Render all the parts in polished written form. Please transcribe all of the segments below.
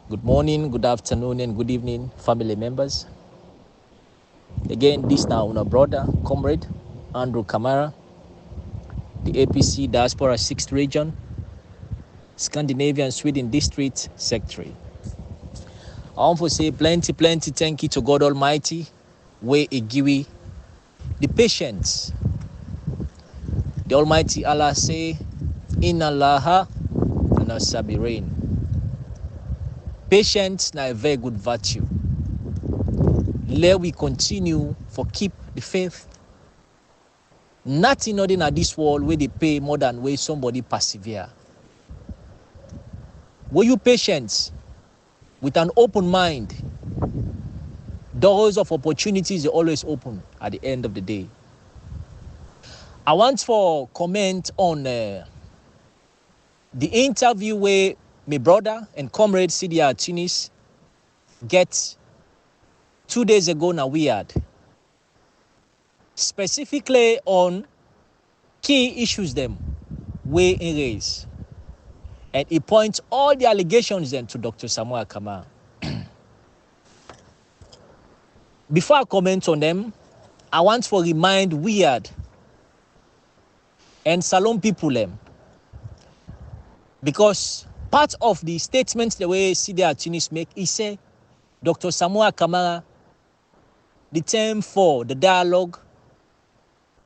Good morning, good afternoon, and good evening, family members. Again, this now our brother, comrade, Andrew Kamara, the APC Diaspora 6th Region, Scandinavian Sweden District Secretary. I want to say plenty thank you to God Almighty, way Igiwi, the patience. The Almighty Allah say, Inna Allaha nasabirin. Patience na a very good virtue. Let we continue for keep the faith. Nothing other in this world where they pay more than where somebody persevere. Were you patient with an open mind? Doors of opportunities are always open at the end of the day. I want for comment on the interview where my brother and comrade Sidia Tunis get 2 days ago now we had. Specifically on key issues them way in raise. And he points all the allegations then to Dr. Samuel Kamara. Before I comment on them, I want to remind Weird and Salon people them. Because part of the statements the way Sidia Tunis make, he say Dr. Samuel Kamara, the term for the dialogue,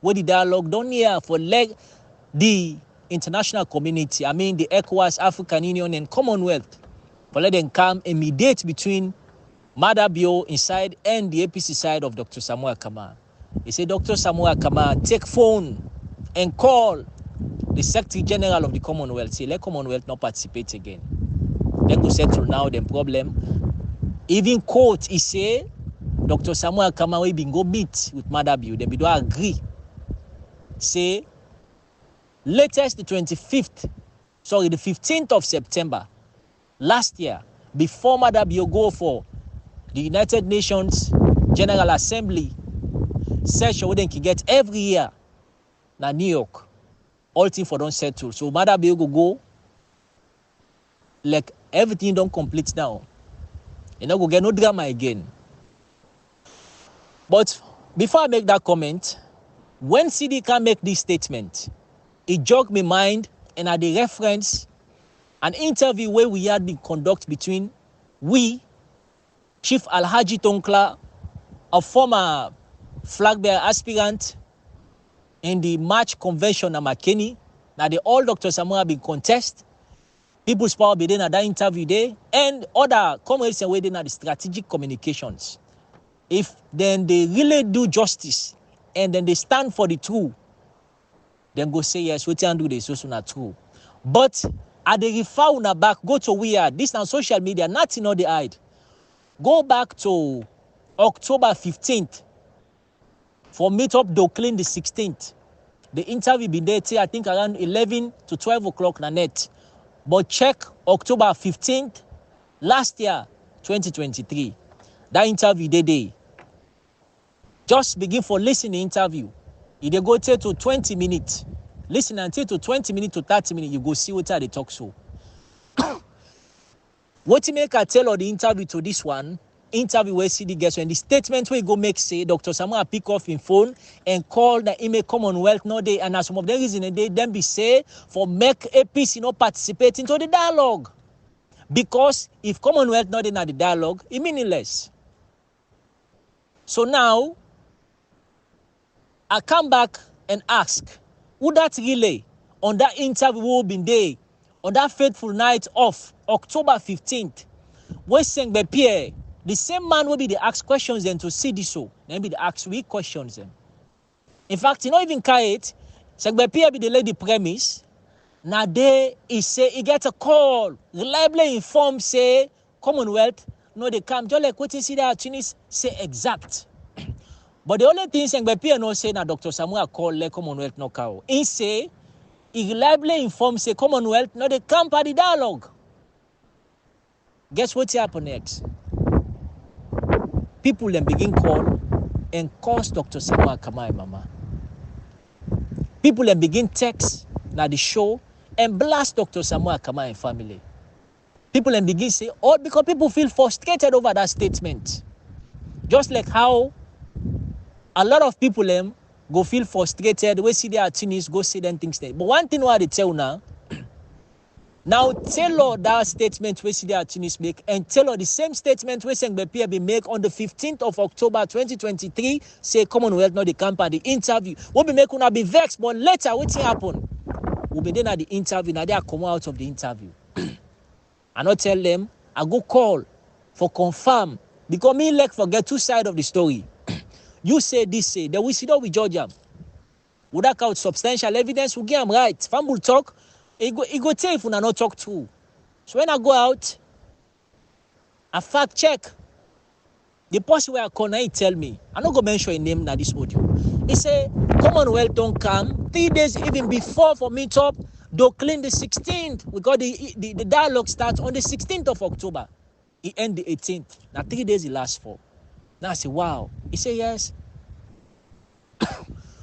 what the dialogue done here for the international community, I mean the ECOWAS, African Union, and Commonwealth, for let them come and mediate between Madabio inside and the APC side of Dr. Samuel Kamara. He said, Dr. Samuel Kamara, take phone and call the Secretary General of the Commonwealth. Say, let Commonwealth not participate again. Then go settle now the problem. Even court, he say, Dr. Samuel Kamara will be go meet with Madabio. They do agree. Say, latest the 15th of September last year, before Madabio go for the United Nations General Assembly session where they can get every year na New York, all things for don't settle. So Madabio go like everything don't complete now. You know, go get no drama again. But before I make that comment, when CD can make this statement, it jogged my mind and at the reference an interview where we had been conducted between Chief Alhaji Tonkla, a former flag bearer aspirant in the March Convention at McKinney. Now the all Dr. Samuel been contest. People's Power be there at that interview there, and other comrades and waiting at the strategic communications. If then they really do justice and then they stand for the truth, then go say yes, we can do this, so not true. But at the refer back, go to where this on social media, nothing on the hide. Go back to October 15th for meetup Doclin the 16th. The interview be there till I think around 11 to 12 o'clock na net. But check October 15th last year, 2023. That interview day. Just begin for listening interview. If they go to 20 minutes, listen until to 20 minutes to 30 minutes, you go see what they talk so. What you make a tell of the interview to this one, interview where CD gets when the statement where you go make say Dr. Samuel pick off in phone and call the email Commonwealth no day, and as some of the reason they then be say for make APC not participate into the dialogue. Because if Commonwealth not in the dialogue, it meaningless. So now I come back and ask, would that relay on that interview who been there on that fateful night of October 15th, where Sengbe Pierre, the same man will be the ask questions then to see this so, then be the ask weak questions then. In fact, you know even Kayet, Sengbe Pierre be the lady premise. Now there he say he get a call, reliably informed say Commonwealth, no they come just like what you see that Tunis say exact. But the only thing Sengbe Pierre no say now Dr. Samuel call le Commonwealth no cow. He say he reliably informed say Commonwealth no they come for the dialogue. Guess what happened next? People then begin call and curse Dr. Samuel Kamara mama. People then begin text now the show and blast Dr. Samuel Kamara and family. People then begin say, oh, because people feel frustrated over that statement. Just like how a lot of people go feel frustrated, we see their attorneys go say them things there. But one thing what they tell now tell that statement we see the attorneys make, and tell the same statement we Sengbepi be make on the 15th of October 2023, say Commonwealth not the camp at the interview. We'll be making una be vexed, but later what happen? We'll be then at the interview, now they are come out of the interview. I not tell them, I go call for confirm, because me like forget two sides of the story. You say this, say, then we sit down with Georgia. Would that count substantial evidence? We give them right. Fam will talk, it go tell if we not talk true. So when I go out, I fact check. The person where I call now, he tell me, I'm not going to mention a name now this audio. He say, Commonwealth don't come. 3 days even before for meet up, they'll clean the 16th. We got the dialogue starts on the 16th of October. It end the 18th. Now 3 days it lasts for. Now I say, wow. He say, yes.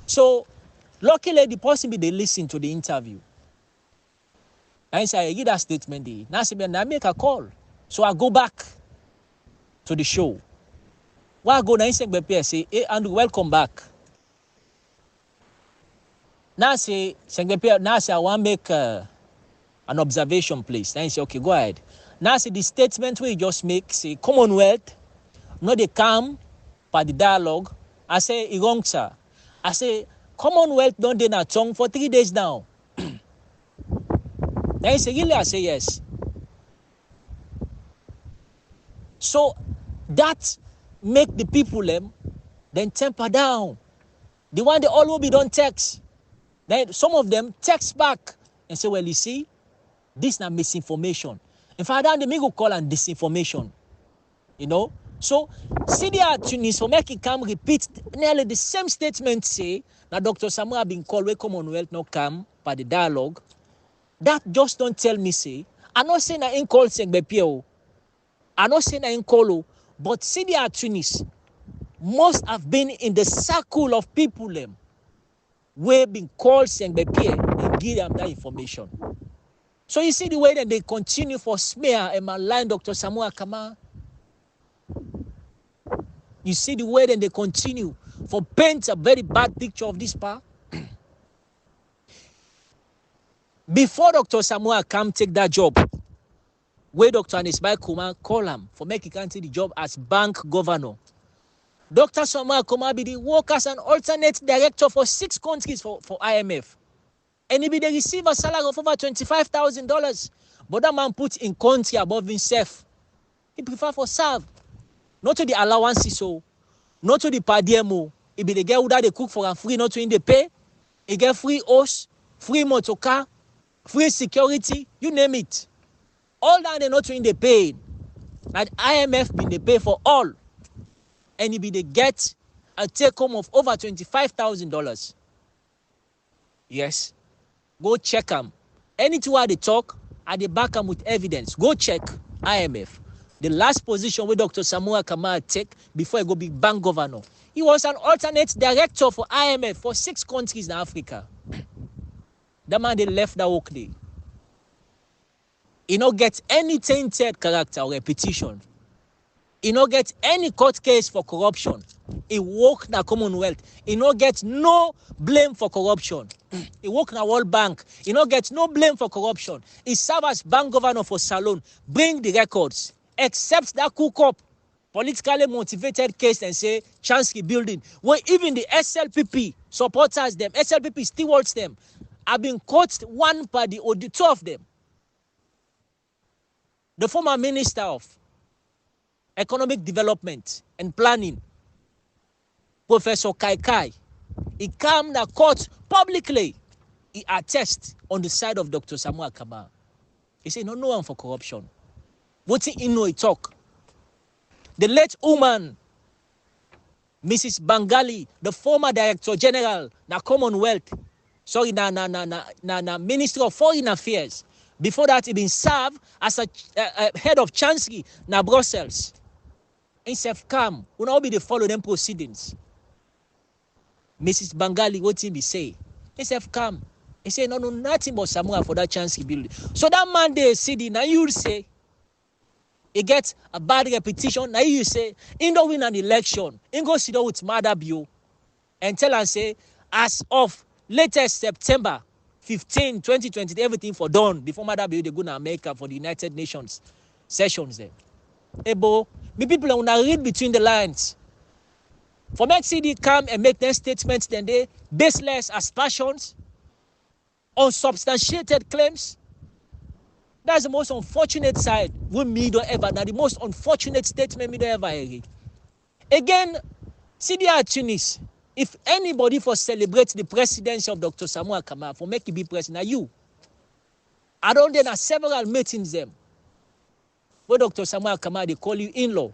So, luckily, the person they listen to the interview. I say, I give that statement. Now I say, I make a call. So I go back to the show. Why I go now, I say, hey, Andrew, welcome back. Now I say, I want to make an observation, please. Now I say, okay, go ahead. Now I say, the statement we just make, say, Commonwealth, no, they come by the dialogue. I say, wrong, sir. I say, Commonwealth don't do that tongue for 3 days now. Then he say, really? I say, yes. So that make the people then temper down. The one they all will be done text. Then some of them text back and say, well, you see, this is not misinformation. In fact, they may go call and disinformation. You know? So, see the attorneys for making come repeat nearly the same statement say that Dr. Samuel been called where Commonwealth no come by the dialogue. That just don't tell me say. I'm not saying I ain't called Sengbepi. I'm not saying I ain't call, but see the attorneys must have been in the circle of people where been called Sengbepi and give them that information. So you see the way that they continue for smear and malign Dr. Samuel Kamara. You see the way that they continue for paint a very bad picture of this part. Before Dr. Samuel come take that job, where Dr. Anisbai Kumar call him for making the job as bank governor. Dr. Samuel Kumar be the work as an alternate director for 6 countries for IMF. And he be the receive a salary of over $25,000. But that man put in country above himself. He prefer for serve. Not to the allowances, so not to the per diem. It be the girl who they cook for and free, not to in the pay. He get free house, free motor car, free security, you name it. All that they not to in the pay. And IMF been the pay for all. And he be the get a take home of over $25,000. Yes. Go check them. Anything where they talk, and they back them with evidence. Go check IMF. The last position where Dr. Samuel Kamara take before he go be bank governor. He was an alternate director for IMF for 6 countries in Africa. That man, they left that work day. He not get any tainted character or repetition. He not get any court case for corruption. He work in the Commonwealth. He not get no blame for corruption. He work in the World Bank. He not get no blame for corruption. He serve as bank governor for Salon. Bring the records. Except that cook up politically motivated case and say Chansky building, where even the SLPP supporters them, SLPP stewards them, have been caught one party or the 2 of them. The former Minister of Economic Development and Planning, Professor Kai, he came to court publicly. He attests on the side of Dr. Samuel Kamara. He said, no one for corruption. What he know he talk. The late woman, Mrs. Bangali, the former Director General, na Commonwealth, sorry, na Ministry of Foreign Affairs. Before that, he been served as a head of Chancery na Brussels. Himself come, will not be the follow them proceedings. Mrs. Bangali, what he be say? Himself come. He say, no, nothing but Samuel for that Chancery building. So that man they see, now you'll say, He gets a bad repetition. Now you say, he don't win an election. He go sit down with Madabio and tell and say, as of latest September 15, 2020, everything for done. Before Madabio, they go to America for the United Nations sessions there. Ebo, me people are gonna read between the lines. For MXCD come and make their statements, then they baseless aspersions, unsubstantiated claims. That's the most unfortunate side we me don't ever. Now the most unfortunate statement me don't ever hear. Again, CDR Tunis, if anybody for celebrate the presidency of Dr. Samuel Kamara for make it be president, now you. I don't know several meetings them. Where Dr. Samuel Kamara, they call you in-law.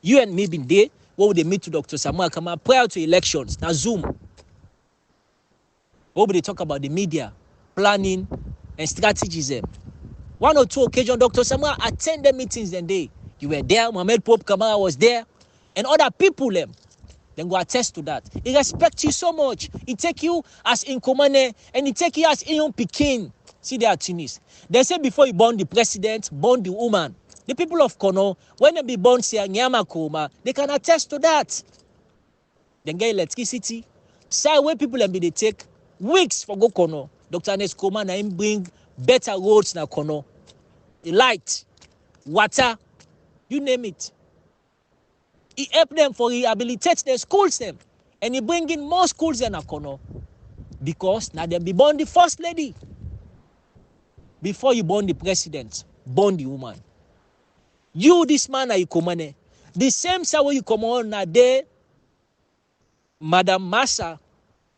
You and me been there, where would they meet to Dr. Samuel Kamara prior to elections? Now Zoom. What would they talk about the media, planning, and strategies? One or two occasions, Dr. Samuel attended meetings and they. You were there, Mohamed Pope Kamara was there, and other people then go attest to that. He respects you so much. He take you as in Komane, and he take you as in Pekin. See, they are Tunis. They say before you born the president, born the woman. The people of Kono, when they be born say Nyama Koma, they can attest to that. Then get electricity. So when people be they take weeks for go Kono. Dr. Anes Koma na him bring better roads na Kono. Light, water, you name it. He help them for rehabilitate their schools them. And he bring in more schools than Kono. Because now they be born the first lady. Before you born the president, born the woman. You, this man, are you come the same way you come on now there, Madam Massa,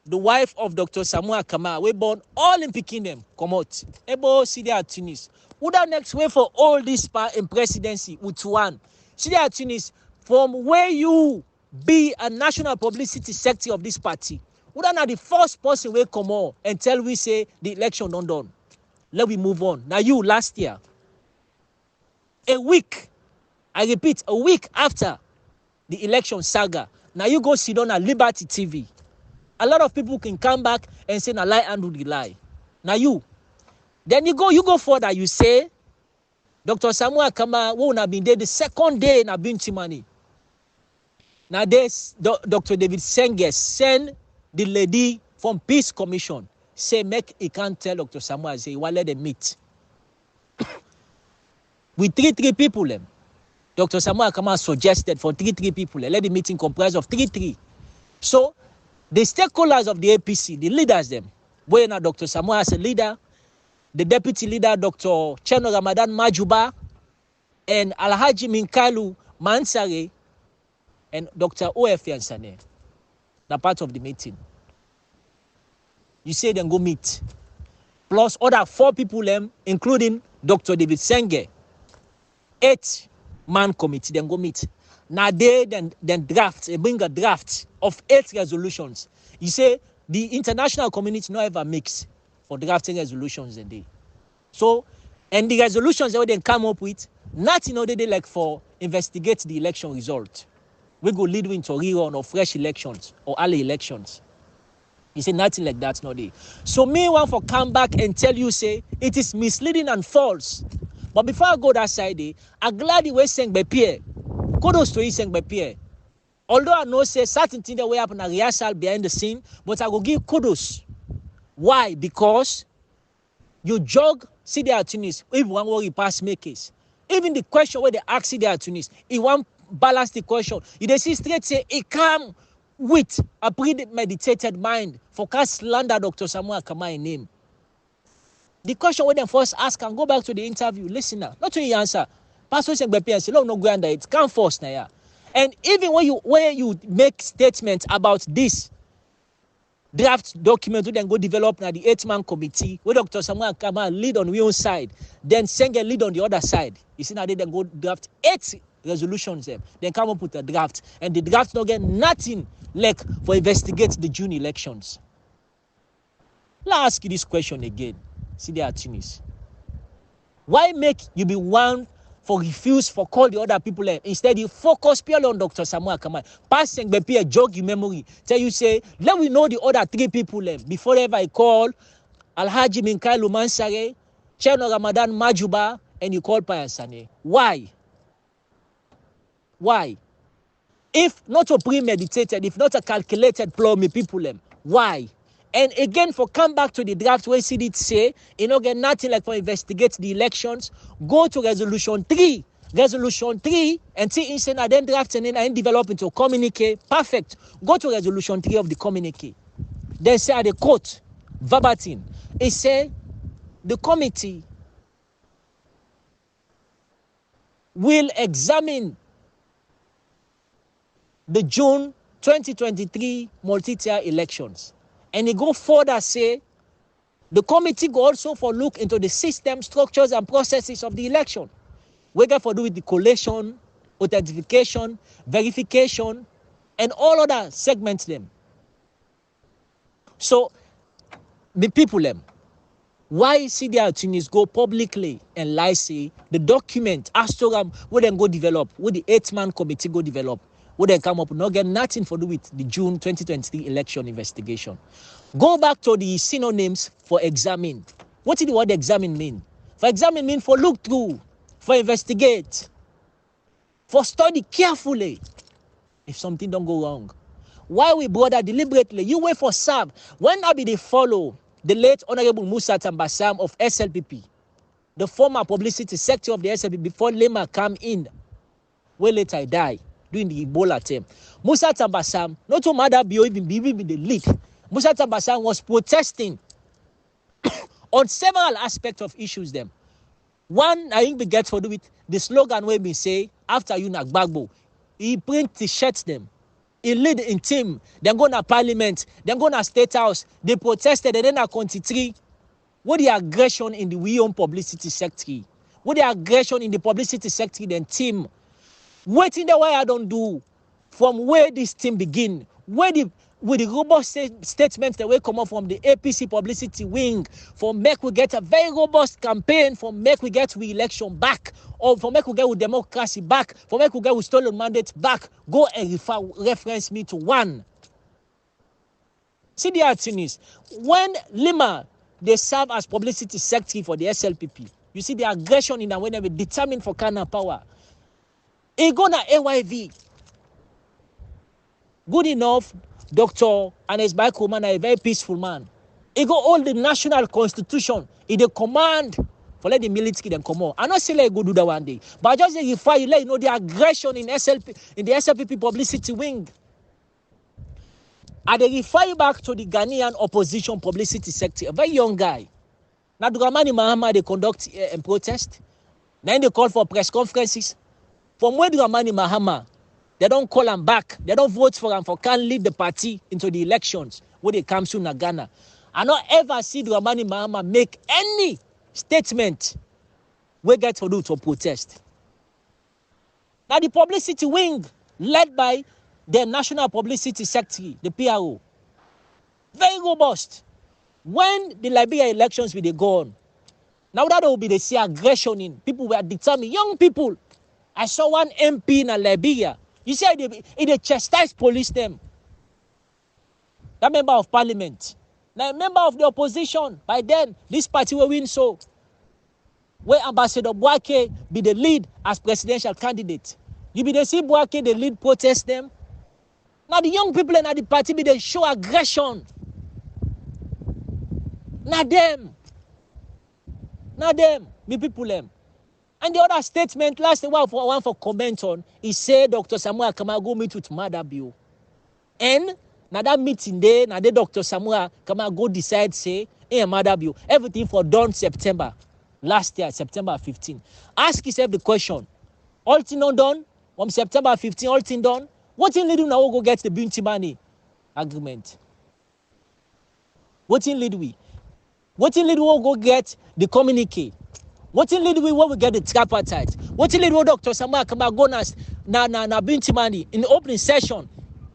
the wife of Dr. Samuel Kamara, we born all in Pekin them, come out. Ebo, see there Tunis. Who that next way for all this part in presidency, with one? See there Tunis, from where you be a national publicity secretary of this party, who that not the first person will come on and tell we say the election not done. Let we move on. Now you last year, a week, I repeat, a week after the election saga, now you go sit on a Liberty TV. A lot of people can come back and say, na lie and do the lie. Now you. Then you go further, you say, Dr. Samuel Kamara won't have been there the second day na been money. Now this Dr. David Senge send the lady from Peace Commission. Say, make he can't tell Dr. Samuel, say, well, let them meet. With three people, Dr. Samuel Kamara suggested for three people, let the meeting comprise of three. So, the stakeholders of the APC, the leaders them, where now Dr. Samuel as a leader, the deputy leader, Dr. Cheno Ramadan Majuba, and Alhaji Minkalu Mansare, and Dr. O.F. Yansane, the part of the meeting. You say then go meet. Plus other 4 people, including Dr. David Senge. 8-man committee, then go meet. Now they then draft, bring a draft of 8 resolutions. You say the international community not ever mix for drafting resolutions a day. So, and the resolutions they then come up with, not in order they like for investigate the election result. We go lead into rerun or fresh elections or early elections. He said nothing like that, no day. So me want for come back and tell you, say, it is misleading and false. But before I go that side, I'm glad you were saying by Pierre. Kudos to you saying by Pierre. Although I know say certain things that will happen at rehearsal behind the scene, but I will give kudos. Why? Because you jog see the Tunis, if one worry pass makers. Even the question where they ask see the Tunis, if one balance the question, you they see straight say it come with a premeditated mind for cast slander Dr. Samuel Kamara name. The question when they first ask and go back to the interview, listener, not to your answer. Pastor Sengbepi and say, no, go under it. Come first now. And even when you make statements about this draft document, we then go develop now the 8-man committee, where Dr. Samuel Kamara lead on one side, then Senge lead on the other side. You see now they then go draft 8 resolutions, then come up with a draft, and the draft don't get nothing like for investigate the June elections. Let me ask you this question again. See the Tunis. Why make you be one for refuse for call the other people? Instead, you focus purely on Dr. Samuel Kamara. Passing be jog your memory. Tell you say, let we know the other 3 people before ever I call Alhaji Minkailu Mansare, Cheno Ramadan Majuba, and you call Payasane. Why? Why? If not a premeditated, if not a calculated plan, me people them. Why? And again, for come back to the draft where see it say, you know, get nothing like for investigate the elections, go to resolution 3. Resolution 3, and see instant and then draft and then develop into a communique. Perfect. Go to resolution 3 of the communique. Then say at the quote, verbatim, it say the committee will examine the June 2023 multi-tier elections. And it go further say, the committee go also for look into the system, structures, and processes of the election. We got for do with the collation, authentication, verification, and all other segments them. So, the people them, why CDR Tunis go publicly and lie say the document, Astoram, where then go develop, where the 8-man committee go develop, where they come up, not get nothing for do with the June 2023 election investigation. Go back to the synonyms for examine. What did the word examine mean? For examine mean for look through, for investigate, for study carefully if something don't go wrong. Why we brother deliberately? You wait for Sam. When I be they follow the late Honorable Musa Tambasam of SLPP, the former publicity sector of the SLPP before Lema come in, where later I die during the Ebola term. Musa Tambasam, not to matter be even the lead. Musa Tambasam was protesting on several aspects of issues them. One, I think we get for do with the slogan where we say, after you nak bagbo, he print t-shirts them. He lead in team. Then go to parliament. Then go to state house. They protested and then a country. What the aggression in the we own publicity sector? What the aggression in the publicity sector then team? What in the way I don't do from where this team begin? Where the with the robust statements that will come up from the APC publicity wing for make we get a very robust campaign for make we get re-election back, or for make we get with democracy back, for make we get with stolen mandates back. Go and reference me to one. See the thing is, when Lima, they serve as publicity secretary for the SLPP, you see the aggression in them when they were determined for Kana power. It gonna AYV. Good enough, Dr. Anes Baikuman, a very peaceful man. He go all the national constitution. He the command for let the military then come on. I not say let go do that one day, but I just refer you let you know the aggression in the SLPP publicity wing. I they refer you back to the Ghanaian opposition publicity sector, a very young guy. Now Dramani Mahama they conduct a protest. Then they call for press conferences. From where Dramani Mahama, they don't call him back. They don't vote for him for can't lead the party into the elections when they come to Ghana. I don't ever see Dramani Mahama make any statement we get to do to protest. Now the publicity wing led by the National Publicity Secretary, the PRO, very robust. When the Liberia elections will be gone, now that will be the see aggression in people were determined, young people. I saw one MP in Liberia. You see, they chastise police them. That member of parliament. Now, a member of the opposition, by then, this party will win so. Where Ambassador Bouake be the lead as presidential candidate. You be the see Bouake, the lead protest them. Now, the young people in the party be the show aggression. Not them. Not them. Me people them. And the other statement, last one for comment on, he said Dr. Samuel Kamara go meet with Madabio. And now that meeting there, now the Dr. Samuel Kamara go decide, say, hey, Madabio, everything for done September, last year, September 15. Ask yourself the question, all thing not done, from September 15, all thing done, what in lead we now go get the bounty money agreement? What in lead we? What in lead we go get the communique? What in lead we when we get the tripartite? What in lead we Dr. Samuel Kamara go na bounty money in the opening session?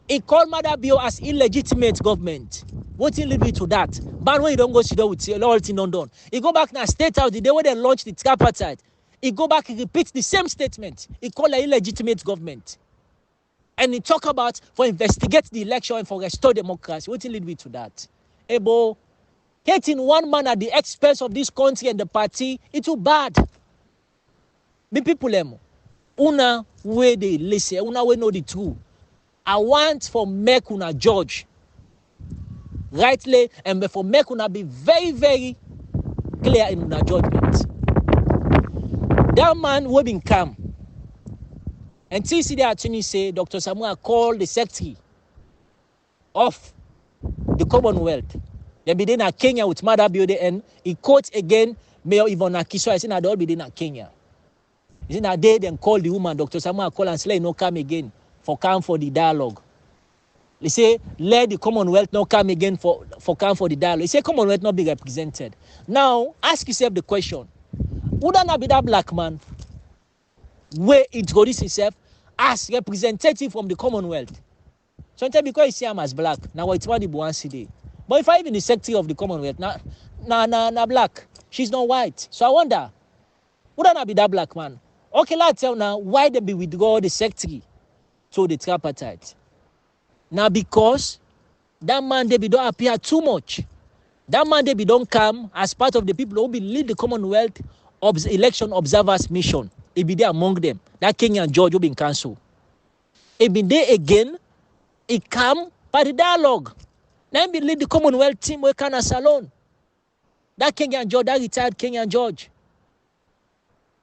He called Madabio as illegitimate government. What in lead we to that? But when you don't go sit down with all thing not done, he go back now state house the day when they launch the tripartite. He go back and repeat the same statement. He called an illegitimate government. And he talk about for investigate the election and for restore democracy. What lead me to that? Ebo, hating one man at the expense of this country and the party, it's too bad. Me people them, una way they listen, una way know the truth. I want for make una judge rightly and for make una be very, very clear in una judgment. That man will be calm. Until see the attorney say Dr. Samuel called the secretary of the Commonwealth. Then be in Kenya with Mother Building and he quotes again Mayor Yvonne Akiso. I say now they all be in Kenya. He said that they then call the woman, Dr. Samuel call and say no come again come for the dialogue. They say let the Commonwealth not come again for come for the dialogue. He say Commonwealth not be represented. Now ask yourself the question: would not be that black man where introduce himself as representative from the Commonwealth? Sometimes because you see him as black, now it's what the Buan city. But if I even the secretary of the Commonwealth, na black, she's not white. So I wonder, would not be that black man? Okay, let's tell now why they be withdraw the secretary to the tripartite. Now because that man they be don't appear too much. That man they be don't come as part of the people who be lead the Commonwealth election observers mission. He be there among them. That Kenyan judge who been cancelled. He been there again. He come by the dialogue. Now he be lead the Commonwealth team where can salon. That Kenyan judge, that retired Kenyan judge.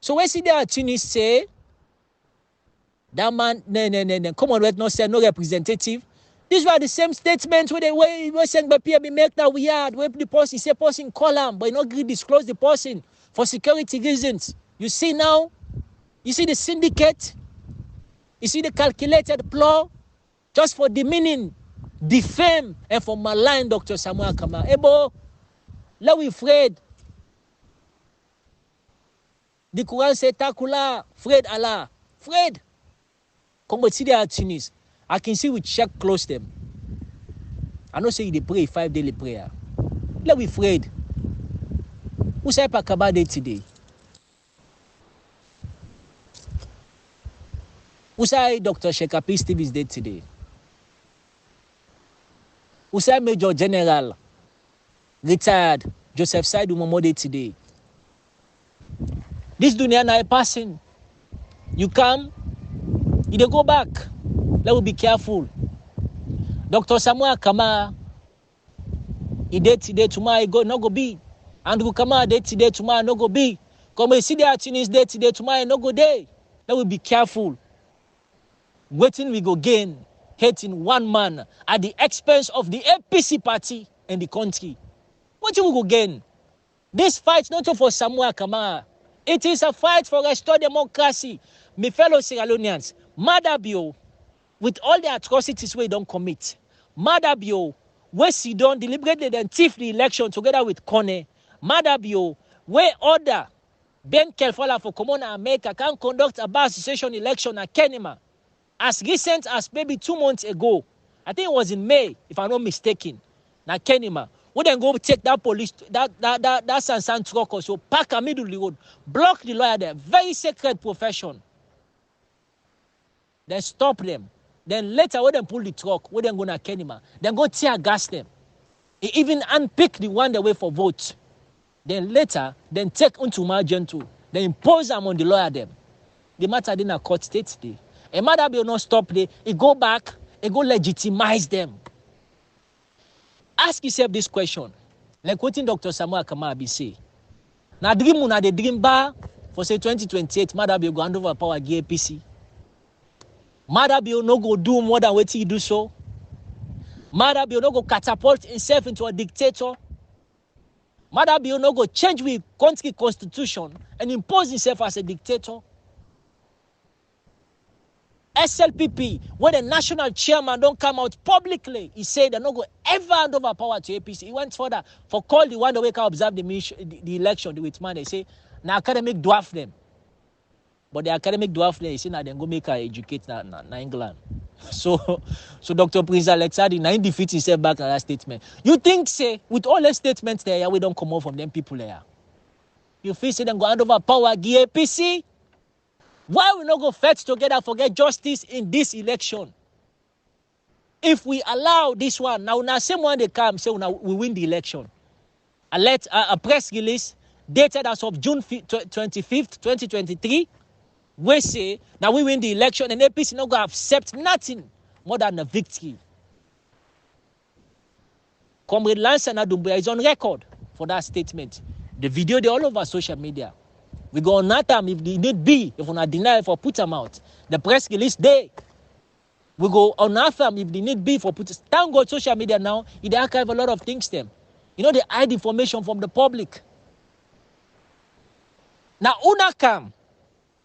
So when see the attorney say that man, no, Commonwealth not say no representative. These were the same statements where they were saying by Pierre be make that we had where the person say person call him, but not disclose the person for security reasons. You see now, you see the syndicate, you see the calculated plot just for demeaning, defame, and for malign Dr. Samuel Kamara. Ebo, let we afraid. The Quran say takula, afraid Allah, afraid. Come but see the attorneys. I can see we check close them. I know say they pray 5 daily prayer. Let we afraid. Who say Pakaba day today? Who say Dr. Shekapi Steve is dead today? Who say Major General retired Joseph Saidu Momo day today? This dunya na a passing. You come, you dey go back. Let we be careful. Dr. Samuel Kamara, he dead today, tomorrow he go no go be. Andrew Kamara dead today, tomorrow no go be. Come and see the attorneys dead today, tomorrow no go day. Let we be careful. Waiting we go gain, hating one man at the expense of the APC party and the country. What we go gain? This fight not for Samuel Kamara. It is a fight for restore democracy. My fellow Sierra Leoneans, Madabio, with all the atrocities we don't commit, Madabio, where Sidon deliberately then thief the election together with Kone, Madabio, where order Ben Kelfala for Common America can conduct a bar association election at Kenema. As recent as maybe 2 months ago, I think it was in May, if I'm not mistaken, na Kenema, we then go take that police, that Sansan truck or so, park a middle of the road, block the lawyer there, very sacred profession. Then stop them. Then later, when they pull the truck, we then go to Kenema, then go tear gas them. He even unpick the one that wait for vote. Then later, then take unto Margento, then impose them on the lawyer them. The matter didn't court state today. A matter will not stop there. He go back, he go legitimize them. Ask yourself this question. Like what Dr. Samuel Kamara be say. Now dream una the dream bar for say 2028, Mother will go hand over power APC. Mother will no go do more than what he do so. Mother will no go catapult himself into a dictator. Mother will no go change with country constitution and impose himself as a dictator. SLPP, when the national chairman don't come out publicly, he said they're not going to ever hand over power to APC. He went further for call the one that we can observe the election with man. They say, now academic dwarf them. But the academic dwarf them, they say, now they go make her educate na England. So Dr. Prince Alexander, now he defeats himself back on that statement. You think, say, with all the statements there, we don't come out from them people there. You feel say them go hand over power, give APC? Why we not go fight together for get justice in this election? If we allow this one, now same one they come, say we win the election. A press release dated as of June 25th, 2023, we say now we win the election and APC not going to accept nothing more than a victory. Comrade Lansana Doumbouya is on record for that statement. The video, they all over social media. We go on that time if they need be, if we not deny, if we put them out. The press release day. We go on that time if they need be for put. Thank God social media now, they archive a lot of things them. You know, they hide information from the public. Now, Una come,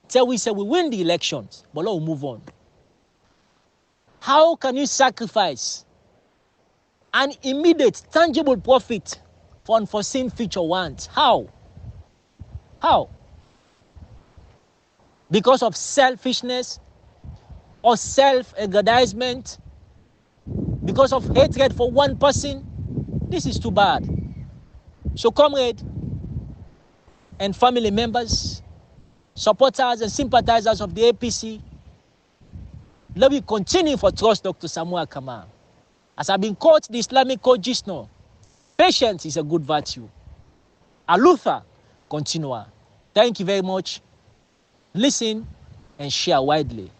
tell we say we win the elections, but let's move on. How can you sacrifice an immediate, tangible profit for unforeseen future wants? How? How? Because of selfishness or self-aggrandizement? Because of hatred for one person? This is too bad. So, comrade and family members, supporters and sympathizers of the APC, let me continue for trust Dr. Samuel Kamara. As I've been called the Islamic coach just now, patience is a good virtue. Alutha continua. Thank you very much. Listen and share widely.